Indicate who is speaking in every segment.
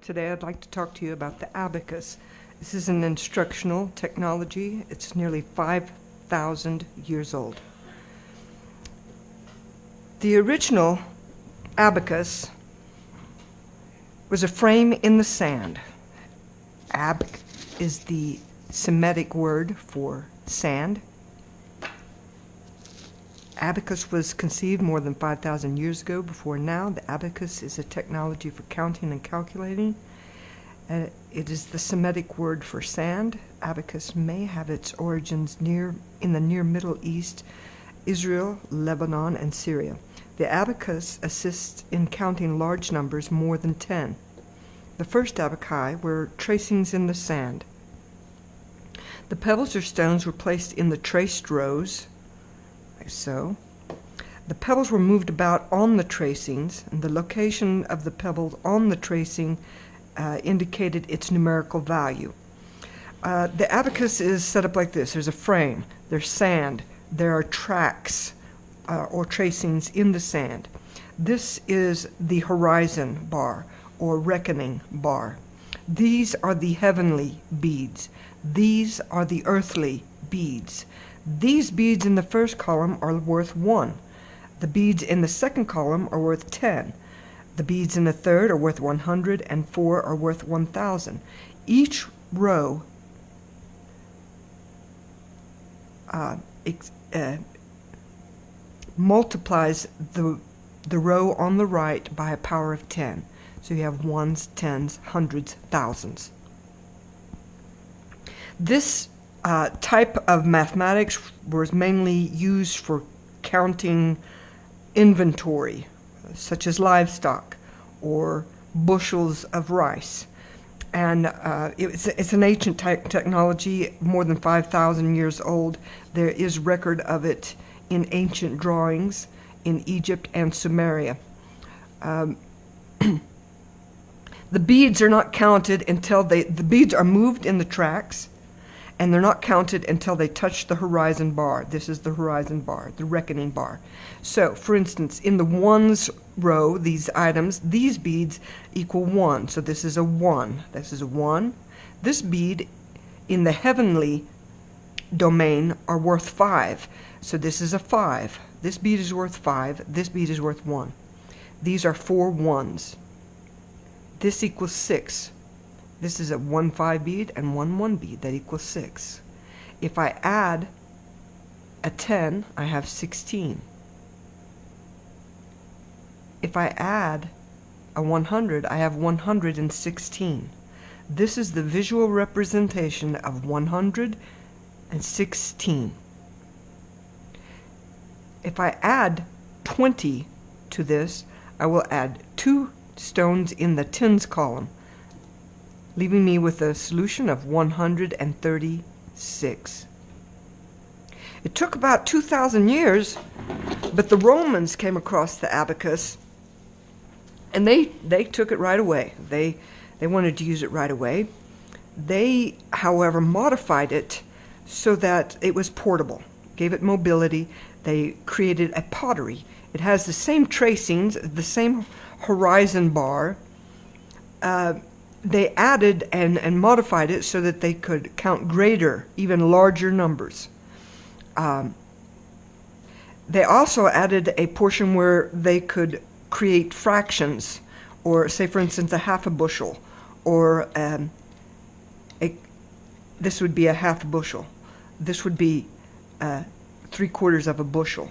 Speaker 1: Today I'd like to talk to you about the abacus. This is an instructional technology. It's nearly 5,000 years old. The original abacus was a frame in the sand. Ab is the Semitic word for sand. Abacus was conceived more than 5,000 years ago. Before now, the abacus is a technology for counting and calculating. It is the Semitic word for sand. Abacus may have its origins in the near Middle East, Israel, Lebanon, and Syria. The abacus assists in counting large numbers more than 10. The first abaci were tracings in the sand. The pebbles or stones were placed in the traced rows, like so. The pebbles were moved about on the tracings, and the location of the pebbles on the tracing indicated its numerical value. The abacus is set up like this. There's a frame, there's sand, there are tracks or tracings in the sand. This is the horizon bar or reckoning bar. These are the heavenly beads. These are the earthly beads. These beads in the first column are worth 1. The beads in the second column are worth 10. The beads in the third are worth 100, and 4 are worth 1,000. Each row multiplies the row on the right by a power of 10. So you have ones, tens, hundreds, thousands. This type of mathematics was mainly used for counting inventory, such as livestock or bushels of rice. And it's an ancient technology, more than 5,000 years old. There is record of it in ancient drawings in Egypt and Sumeria. The beads are not counted until the beads are moved in the tracks, and they're not counted until they touch the horizon bar. This is the horizon bar, the reckoning bar. So, for instance, in the ones row, these items, these beads equal 1. So this is a 1. This is a 1. This bead in the heavenly domain are worth 5. So this is a 5. This bead is worth 5. This bead is worth 1. These are 4 ones. This equals 6. This is a 1-5 bead and 1-1 bead. That equals 6. If I add a 10, I have 16. If I add a 100, I have 116. This is the visual representation of 116. If I add 20 to this, I will add 2 stones in the tens column, leaving me with a solution of 136. It took about 2,000 years, but the Romans came across the abacus, and they took it right away. They wanted to use it right away. They, however, modified it so that it was portable, gave it mobility. They created a pottery. It has the same tracings, the same horizon bar. They added and modified it so that they could count greater, even larger numbers. They also added a portion where they could create fractions, or say, for instance, a half a bushel, or this would be a half a bushel. This would be 3/4 of a bushel.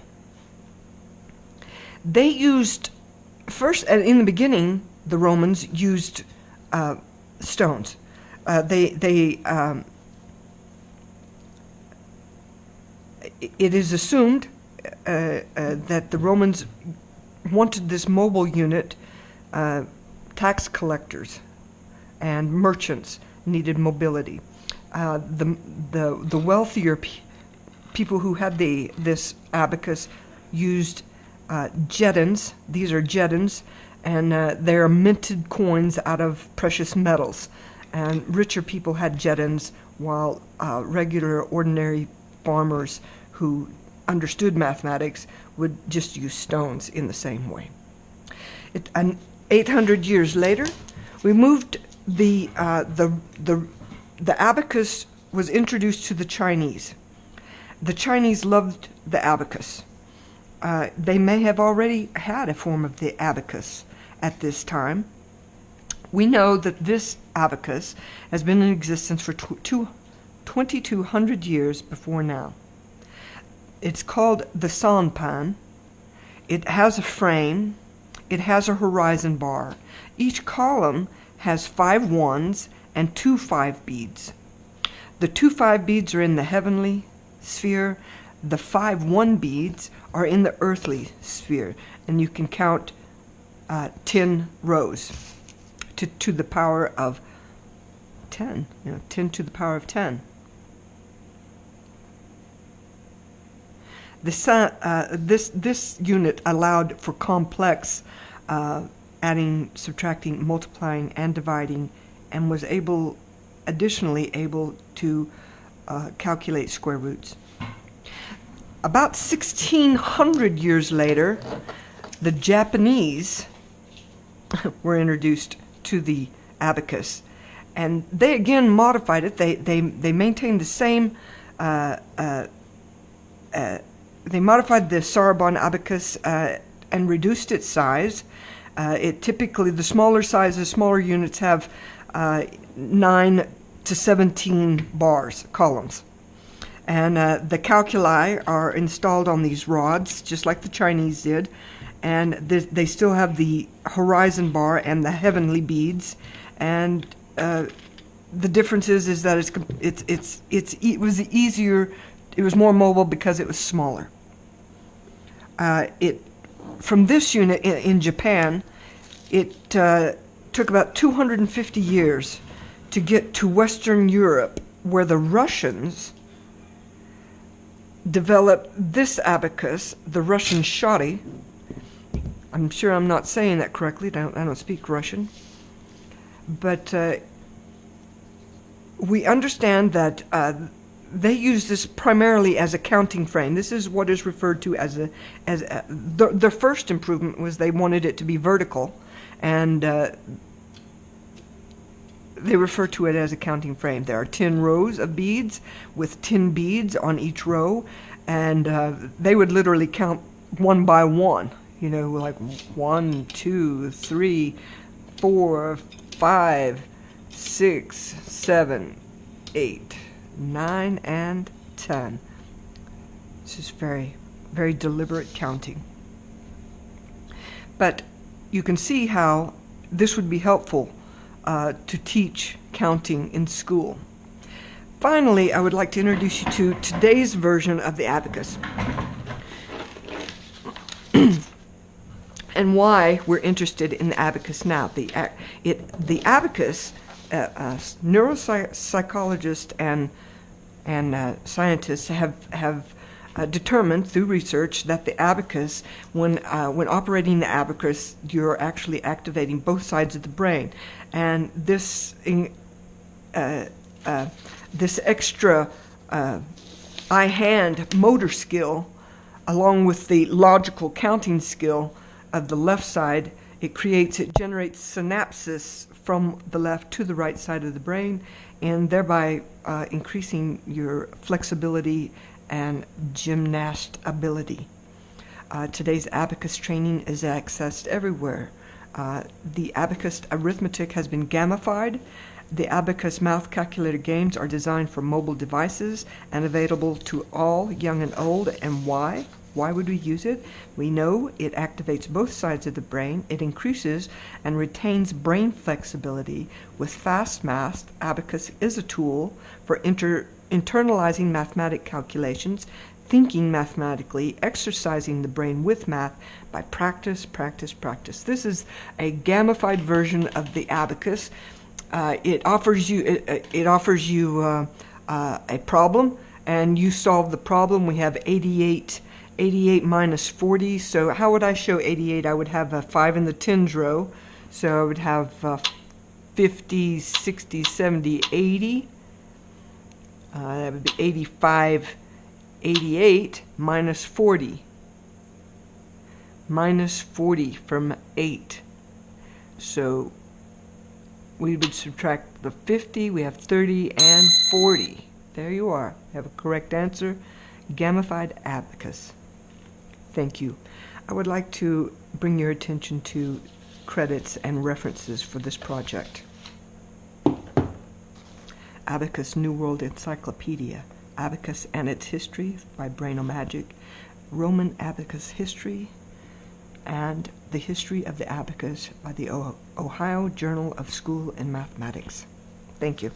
Speaker 1: They used, first, in the beginning, the Romans used stones. It is assumed that the Romans wanted this mobile unit. Tax collectors and merchants needed mobility. The wealthier people who had this abacus used jettons. These are jettons, and they are minted coins out of precious metals. And richer people had jettons, while regular, ordinary farmers who understood mathematics would just use stones in the same way. 800 years later, We moved the abacus was introduced to the Chinese. The Chinese loved the abacus. They may have already had a form of the abacus at this time. We know that this abacus has been in existence for 2,200 years before now. It's called the sanpan. It has a frame. It has a horizon bar. Each column has 5 ones and 2 5 beads. The 2 5 beads are in the heavenly sphere. The 5 1 beads are in the earthly sphere. And you can count 10 rows to the power of 10. 10 to the power of 10. This unit allowed for complex adding, subtracting, multiplying, and dividing, and was additionally able to calculate square roots. About 1,600 years later, the Japanese were introduced to the abacus, and they again modified it. They maintained the same. They modified the Sarabon abacus and reduced its size. It typically, the smaller sizes, smaller units have 9 to 17 bars, columns. And the calculi are installed on these rods, just like the Chinese did. And they still have the horizon bar and the heavenly beads. And the difference is that it was easier. It was more mobile because it was smaller. From this unit in Japan, it took about 250 years to get to Western Europe, where the Russians developed this abacus, the Russian shoddy. I'm sure I'm not saying that correctly. I don't speak Russian. But we understand that they use this primarily as a counting frame. This is what is referred to as the first improvement was they wanted it to be vertical, and they refer to it as a counting frame. There are 10 rows of beads with 10 beads on each row, and they would literally count one by one, like 1, 2, 3, 4, 5, 6, 7, 8, 9, and 10. This is very, very deliberate counting. But you can see how this would be helpful to teach counting in school. Finally, I would like to introduce you to today's version of the abacus and why we're interested in the abacus now. The abacus, neuropsychologists and scientists have determined through research that the abacus, when operating the abacus, you're actually activating both sides of the brain, and this extra eye-hand motor skill, along with the logical counting skill of the left side, it generates synapses from the left to the right side of the brain, and thereby increasing your flexibility and gymnast ability. Today's abacus training is accessed everywhere. The abacus arithmetic has been gamified. The abacus mouth calculator games are designed for mobile devices and available to all, young and old. And why? Why would we use it? We know it activates both sides of the brain. It increases and retains brain flexibility. With fast math, abacus is a tool for internalizing mathematic calculations, thinking mathematically, exercising the brain with math by practice, practice, practice. This is a gamified version of the abacus. It offers you a problem, and you solve the problem. We have 88 minus 40. So how would I show 88? I would have a 5 in the tens row. So I would have 50, 60, 70, 80. That would be 85, 88 minus 40. Minus 40 from 8. So we would subtract the 50, we have 30 and 40. There you are. You have a correct answer. Gamified abacus. Thank you. I would like to bring your attention to credits and references for this project. Abacus New World Encyclopedia, Abacus and Its History by Brainomagic, Roman Abacus History, and The History of the Abacus by the Ohio Journal of School and Mathematics. Thank you.